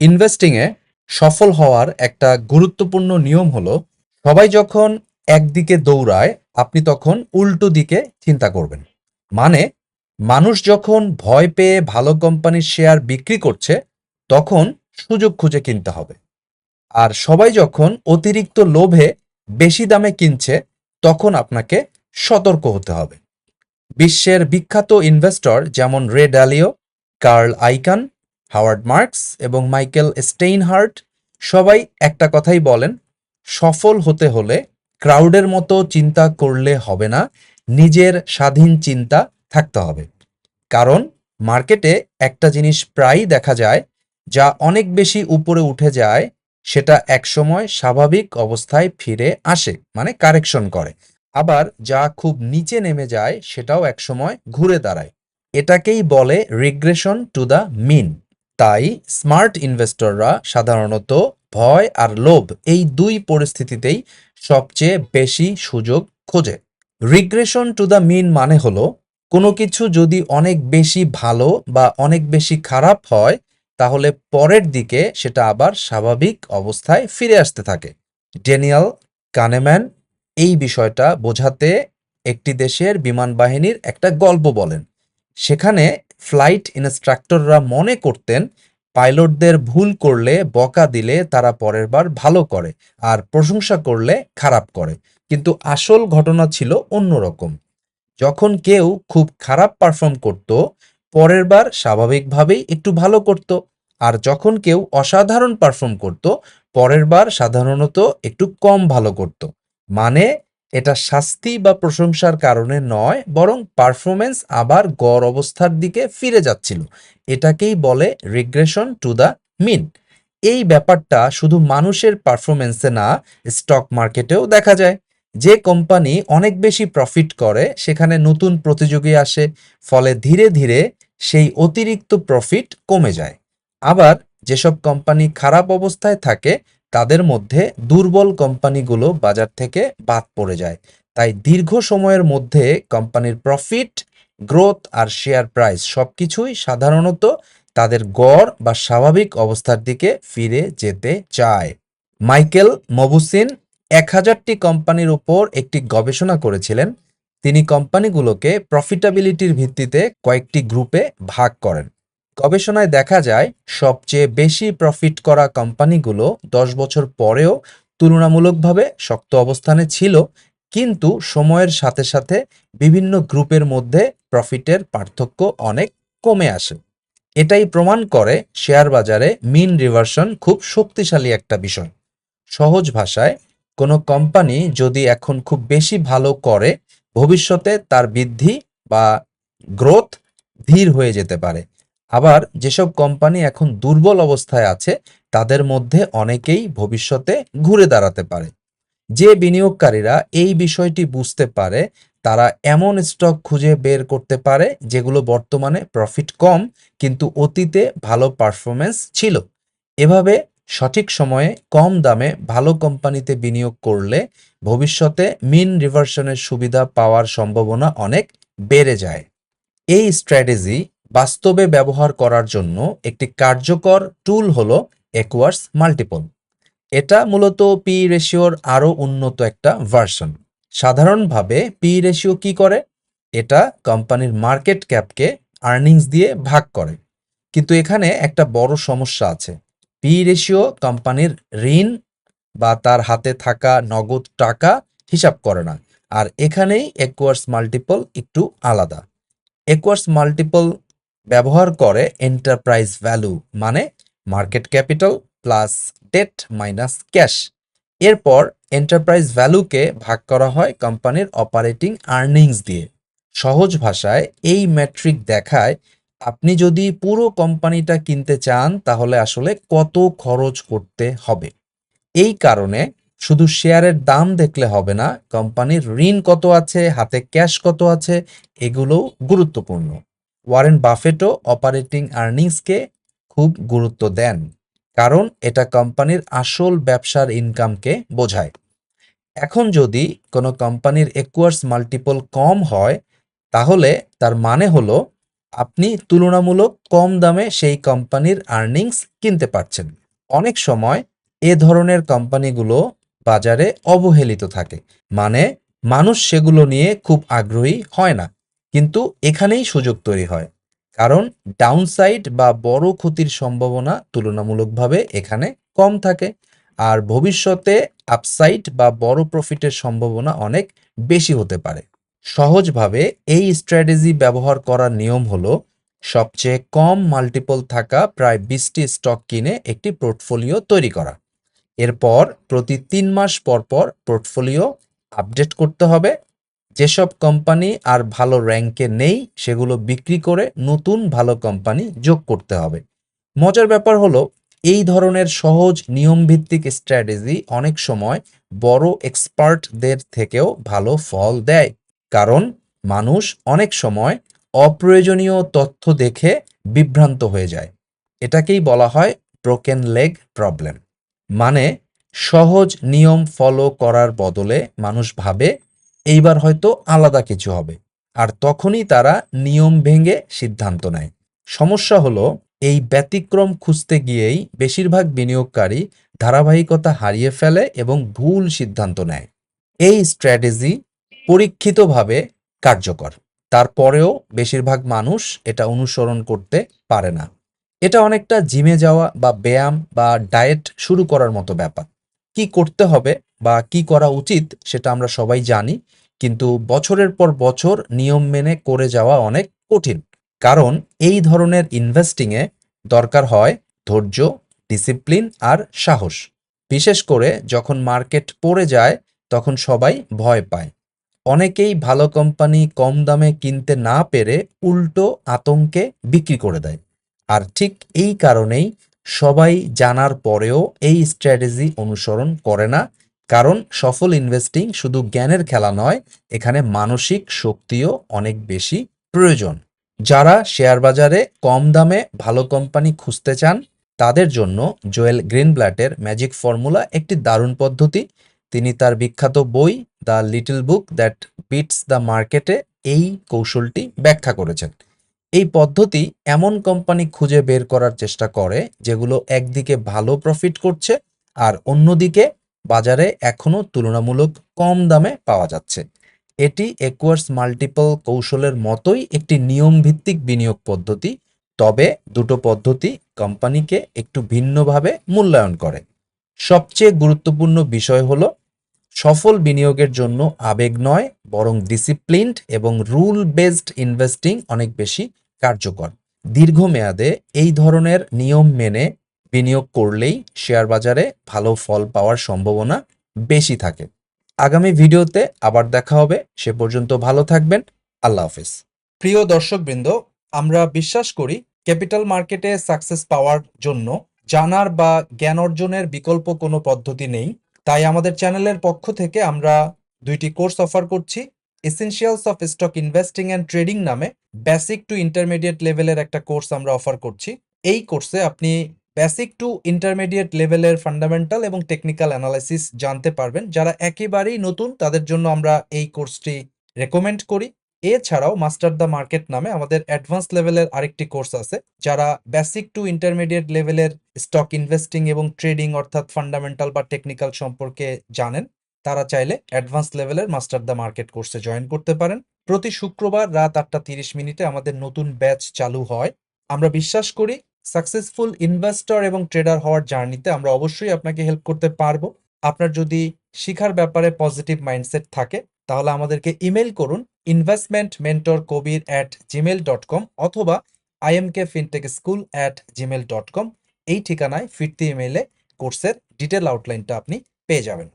ইনভেস্টিংয়ে সফল হওয়ার একটা গুরুত্বপূর্ণ নিয়ম হলো সবাই যখন একদিকে দৌড়ায় আপনি তখন উল্টো দিকে চিন্তা করবেন। মানে মানুষ যখন ভয় পেয়ে ভালো কোম্পানির শেয়ার বিক্রি করছে তখন সুযোগ খুঁজে কিনতে হবে। আর সবাই যখন অতিরিক্ত লোভে বেশি দামে কিনছে তখন আপনাকে সতর্ক হতে হবে। বিশ্বের বিখ্যাত ইনভেস্টর যেমন রে ডালিও, কার্ল আইকান, হাওয়ার্ড মার্কস এবং মাইকেল স্টেইনহার্ট সবাই একটা কথাই বলেন, সফল হতে হলে ক্রাউডের মতো চিন্তা করলে হবে না, নিজের স্বাধীন চিন্তা থাকতে হবে। কারণ মার্কেটে একটা জিনিস প্রায়ই দেখা যায়, যা অনেক বেশি উপরে উঠে যায় সেটা একসময় স্বাভাবিক অবস্থায় ফিরে আসে, মানে কারেকশন করে। আবার যা খুব নিচে নেমে যায় সেটাও একসময় ঘুরে দাঁড়ায়। এটাকেই বলে রিগ্রেশন টু দ্য মিন। তাই স্মার্ট ইনভেস্টররা সাধারণত ভয় আর লোভ এই দুই পরিস্থিতিতেই সবচেয়ে বেশি সুযোগ খোঁজে। রিগ্রেশন টু দ্য মিন মানে হলো কোনো কিছু যদি অনেক বেশি ভালো বা অনেক বেশি খারাপ হয় তাহলে পরের দিকে সেটা আবার স্বাভাবিক অবস্থায় ফিরে আসতে থাকে। ড্যানিয়েল কানেম্যান এই বিষয়টা বোঝাতে একটি দেশের বিমান বাহিনীর একটা গল্প বলেন। সেখানে ফ্লাইট ইনস্ট্রাক্টররা মনে করতেন পাইলটদের ভুল করলে বকা দিলে তারা পরের বার ভালো করে, আর প্রশংসা করলে খারাপ করে। কিন্তু আসল ঘটনা ছিল অন্যরকম। যখন কেউ খুব খারাপ পারফর্ম করত পরের বার স্বাভাবিকভাবেই একটু ভালো করত, আর যখন কেউ অসাধারণ পারফর্ম করত পরের বার সাধারণত একটু কম ভালো করত। মানে এটা শাস্তি বা প্রশংসার কারণে নয়, বরং পারফরমেন্স আবার গড় অবস্থার দিকে ফিরে যাচ্ছিল। এটাকেই বলে রিগ্রেশন টু দ্য মিন। এই ব্যাপারটা শুধু মানুষের পারফরমেন্সে না, স্টক মার্কেটেও দেখা যায়। যে কোম্পানি অনেক বেশি প্রফিট করে সেখানে নতুন প্রতিযোগী আসে, ফলে ধীরে ধীরে সেই অতিরিক্ত প্রফিট কমে যায়। আবার যেসব কোম্পানি খারাপ অবস্থায় থাকে তাদের মধ্যে দুর্বল কোম্পানিগুলো বাজার থেকে বাদ পড়ে যায়। তাই দীর্ঘ সময়ের মধ্যে কোম্পানির প্রফিট, গ্রোথ আর শেয়ার প্রাইস সবকিছুই সাধারণত তাদের গড় বা স্বাভাবিক অবস্থার দিকে ফিরে যেতে চায়। মাইকেল মবুসিন ১,০০০টি কোম্পানির উপর একটি গবেষণা করেছিলেন। তিনি কোম্পানিগুলোকে প্রফিটাবিলিটির ভিত্তিতে কয়েকটি গ্রুপে ভাগ করেন। গবেষণায় দেখা যায় সবচেয়ে বেশি প্রফিট করা কোম্পানিগুলো ১০ বছর পরেও তুলনামূলকভাবে শক্ত অবস্থানে ছিল, কিন্তু সময়ের সাথে সাথে বিভিন্ন গ্রুপের মধ্যে প্রফিটের পার্থক্য অনেক কমে আসে। এটাই প্রমাণ করে শেয়ার বাজারে মিন রিভার্সন খুব শক্তিশালী একটা বিষয়। সহজ ভাষায়, কোনো কোম্পানি যদি এখন খুব বেশি ভালো করে ভবিষ্যতে তার বৃদ্ধি বা গ্রোথ ধীর হয়ে যেতে পারে। আবার যেসব কোম্পানি এখন দুর্বল অবস্থায় আছে তাদের মধ্যে অনেকেই ভবিষ্যতে ঘুরে দাঁড়াতে পারে। যে বিনিয়োগকারীরা এই বিষয়টি বুঝতে পারে তারা এমন স্টক খুঁজে বের করতে পারে যেগুলো বর্তমানে প্রফিট কম কিন্তু অতীতে ভালো পারফরমেন্স ছিল। এভাবে সঠিক সময়ে কম দামে ভালো কোম্পানিতে বিনিয়োগ করলে ভবিষ্যতে মিন রিভার্সনের সুবিধা পাওয়ার সম্ভাবনা অনেক বেড়ে যায়। এই স্ট্র্যাটেজি বাস্তবে ব্যবহার করার জন্য একটি কার্যকর টুল হলো একুয়ার্স মাল্টিপল। এটা মূলত পি রেশিওর আরও উন্নত একটা ভার্সন। সাধারণভাবে পি রেশিও কি করে? এটা কোম্পানির মার্কেট ক্যাপকে আর্নিংস দিয়ে ভাগ করে। কিন্তু এখানে একটা বড় সমস্যা আছে। পি রেশিও কোম্পানির ঋণ বা তার হাতে থাকা নগদ টাকা হিসাব করে না। আর এখানেই একুয়ার্স মাল্টিপল একটু আলাদা। একুয়ার্স মাল্টিপল ব্যবহার করে এন্টারপ্রাইজ ভ্যালু, মানে market capital plus debt minus cash. এরপর এন্টারপ্রাইজ ভ্যালুকে ভাগ করা হয় কোম্পানির অপারেটিং আর্নিংস দিয়ে। সহজ ভাষায় এই ম্যাট্রিক দেখায় আপনি যদি পুরো কোম্পানিটা কিনতে চান তাহলে আসলে কত খরচ করতে হবে। এই কারণে শুধু শেয়ারের দাম দেখলে হবে না, কোম্পানির ঋণ কত আছে, হাতে ক্যাশ কত আছে, এগুলোও গুরুত্বপূর্ণ। ওয়ারেন বাফেটও অপারেটিং আর্নিংসকে খুব গুরুত্ব দেন, কারণ এটা কোম্পানির আসল ব্যবসার ইনকামকে বোঝায়। এখন যদি কোনো কোম্পানির একুয়ার্স মাল্টিপল কম হয় তাহলে তার মানে হলো আপনি তুলনামূলক কম দামে সেই কোম্পানির আর্নিংস কিনতে পারছেন। অনেক সময় এ ধরনের কোম্পানিগুলো বাজারে অবহেলিত থাকে, মানে মানুষ সেগুলো নিয়ে খুব আগ্রহী হয় না। কিন্তু এখানেই সুযোগ তৈরি হয়, কারণ ডাউনসাইড বা বড় ক্ষতির সম্ভাবনা তুলনামূলকভাবে এখানে কম থাকে, আর ভবিষ্যতে আপসাইড বা বড় প্রফিটের সম্ভাবনা অনেক বেশি হতে পারে। সহজভাবে এই স্ট্র্যাটেজি ব্যবহার করার নিয়ম হলো সবচেয়ে কম মাল্টিপল থাকা প্রায় 20টি স্টক কিনে একটি পোর্টফোলিও তৈরি করা। এরপর প্রতি 3 মাস পর পর পোর্টফোলিও আপডেট করতে হবে। যেসব কোম্পানি আর ভালো র্যাঙ্কে নেই সেগুলো বিক্রি করে নতুন ভালো কোম্পানি যোগ করতে হবে। মজার ব্যাপার হলো এই ধরনের সহজ নিয়মভিত্তিক স্ট্র্যাটেজি অনেক সময় বড় এক্সপার্টদের থেকেও ভালো ফল দেয়, কারণ মানুষ অনেক সময় অপ্রয়োজনীয় তথ্য দেখে বিভ্রান্ত হয়ে যায়। এটাকেই বলা হয় ব্রোকেন লেগ প্রবলেম। মানে সহজ নিয়ম ফলো করার বদলে মানুষ ভাবে এইবার হয়তো আলাদা কিছু হবে, আর তখনই তারা নিয়ম ভেঙে সিদ্ধান্ত নেয়। সমস্যা হলো এই ব্যতিক্রম খুঁজতে গিয়েই বেশিরভাগ বিনিয়োগকারী ধারাবাহিকতা হারিয়ে ফেলে এবং ভুল সিদ্ধান্ত নেয়। এই স্ট্র্যাটেজি পরীক্ষিতভাবে কার্যকর, তারপরেও বেশিরভাগ মানুষ এটা অনুসরণ করতে পারে না। এটা অনেকটা জিমে যাওয়া বা ব্যায়াম বা ডায়েট শুরু করার মতো ব্যাপার। কি করতে হবে বা কি করা উচিত সেটা আমরা সবাই জানি, কিন্তু বছরের পর বছর নিয়ম মেনে করে যাওয়া অনেক কঠিন। কারণ এই ধরনের ইনভেস্টিংয়ে দরকার হয় ধৈর্য, ডিসিপ্লিন আর সাহস। বিশেষ করে যখন মার্কেট পড়ে যায় তখন সবাই ভয় পায়। অনেকেই ভালো কোম্পানি কম দামে কিনতে না পেরে উল্টো আতঙ্কে বিক্রি করে দেয়। আর ঠিক এই কারণেই সবাই জানার পরেও এই স্ট্র্যাটেজি অনুসরণ করে না, কারণ সফল ইনভেস্টিং শুধু জ্ঞানের খেলা নয়, এখানে মানসিক শক্তিও অনেক বেশি প্রয়োজন। যারা শেয়ার বাজারে কম দামে ভালো কোম্পানি খুঁজতে চান তাদের জন্য জোয়েল গ্রিনব্ল্যাটের ম্যাজিক ফর্মুলা একটি দারুণ পদ্ধতি। তিনি তার বিখ্যাত বই the little book that beats the মার্কেটে এই কৌশলটি ব্যাখ্যা করেছেন। এই পদ্ধতি এমন কোম্পানি খুঁজে বের করার চেষ্টা করে যেগুলো একদিকে ভালো প্রফিট করছে আর অন্যদিকে বাজারে এখনো তুলনামূলক কম দামে পাওয়া যাচ্ছে। এটি একুয়ার্স মাল্টিপল কৌশলের মতোই একটি নিয়মভিত্তিক বিনিয়োগ পদ্ধতি, তবে দুটো পদ্ধতি কোম্পানিকে একটু ভিন্নভাবে মূল্যায়ন করে। সবচেয়ে গুরুত্বপূর্ণ বিষয় হলো সফল বিনিয়োগের জন্য আবেগ নয়, বরং ডিসিপ্লিনড এবং রুল বেসড ইনভেস্টিং অনেক বেশি কার্যকর। দীর্ঘমেয়াদে এই ধরনের নিয়ম মেনে বিনিয়োগ করলেই শেয়ার বাজারে ভালো ফল পাওয়ার সম্ভাবনা বেশি থাকে। আগামী ভিডিওতে আবার দেখা হবে, সে পর্যন্ত ভালো থাকবেন। আল্লাহ হাফেজ। প্রিয় দর্শকবৃন্দ, আমরা বিশ্বাস করি ক্যাপিটাল মার্কেটে সাকসেস পাওয়ার জন্য জানার বা জ্ঞান অর্জনের বিকল্প কোনো পদ্ধতি নেই। তাই আমাদের চ্যানেলের পক্ষ থেকে আমরা 2টি কোর্স অফার করছি। Essentials of stock investing and trading নামে বেসিক টু ইন্টারমিডিয়েট লেভেলের একটা কোর্স আমরা অফার করছি। এই কোর্সে আপনি বেসিক টু ইন্টারমিডিয়েট লেভেলের ফান্ডামেন্টাল এবং টেকনিক্যাল অ্যানালাইসিস জানতে পারবেন। যারা একেবারেই নতুন তাদের জন্য আমরা এই কোর্সটি রেকমেন্ড করি। এছাড়াও মাস্টার দ্য মার্কেট নামে আমাদের অ্যাডভান্স লেভেলের আরেকটি কোর্স আছে। যারা বেসিক টু ইন্টারমিডিয়েট লেভেলের স্টক ইনভেস্টিং এবং ট্রেডিং অর্থাৎ ফান্ডামেন্টাল বা টেকনিক্যাল সম্পর্কে জানেন, তারা চাইলে অ্যাডভান্স লেভেলের মাস্টার দ্য মার্কেট কোর্সে জয়েন করতে পারেন। প্রতি শুক্রবার রাত 8:30 আমাদের নতুন ব্যাচ চালু হয়। আমরা বিশ্বাস করি সাকসেসফুল ইনভেস্টর এবং ট্রেডার হওয়ার জার্নিতে আমরা অবশ্যই আপনাকে হেল্প করতে পারবো। আপনার যদি শিখার ব্যাপারে পজিটিভ মাইন্ডসেট থাকে তাহলে আমাদেরকে ইমেল করুন investmentmentorkobir@gmail.com অথবা imkfintechschool@gmail.com। এই ঠিকানায় ফিরতি ইমেইলে কোর্সের ডিটেল আউটলাইনটা আপনি পেয়ে যাবেন।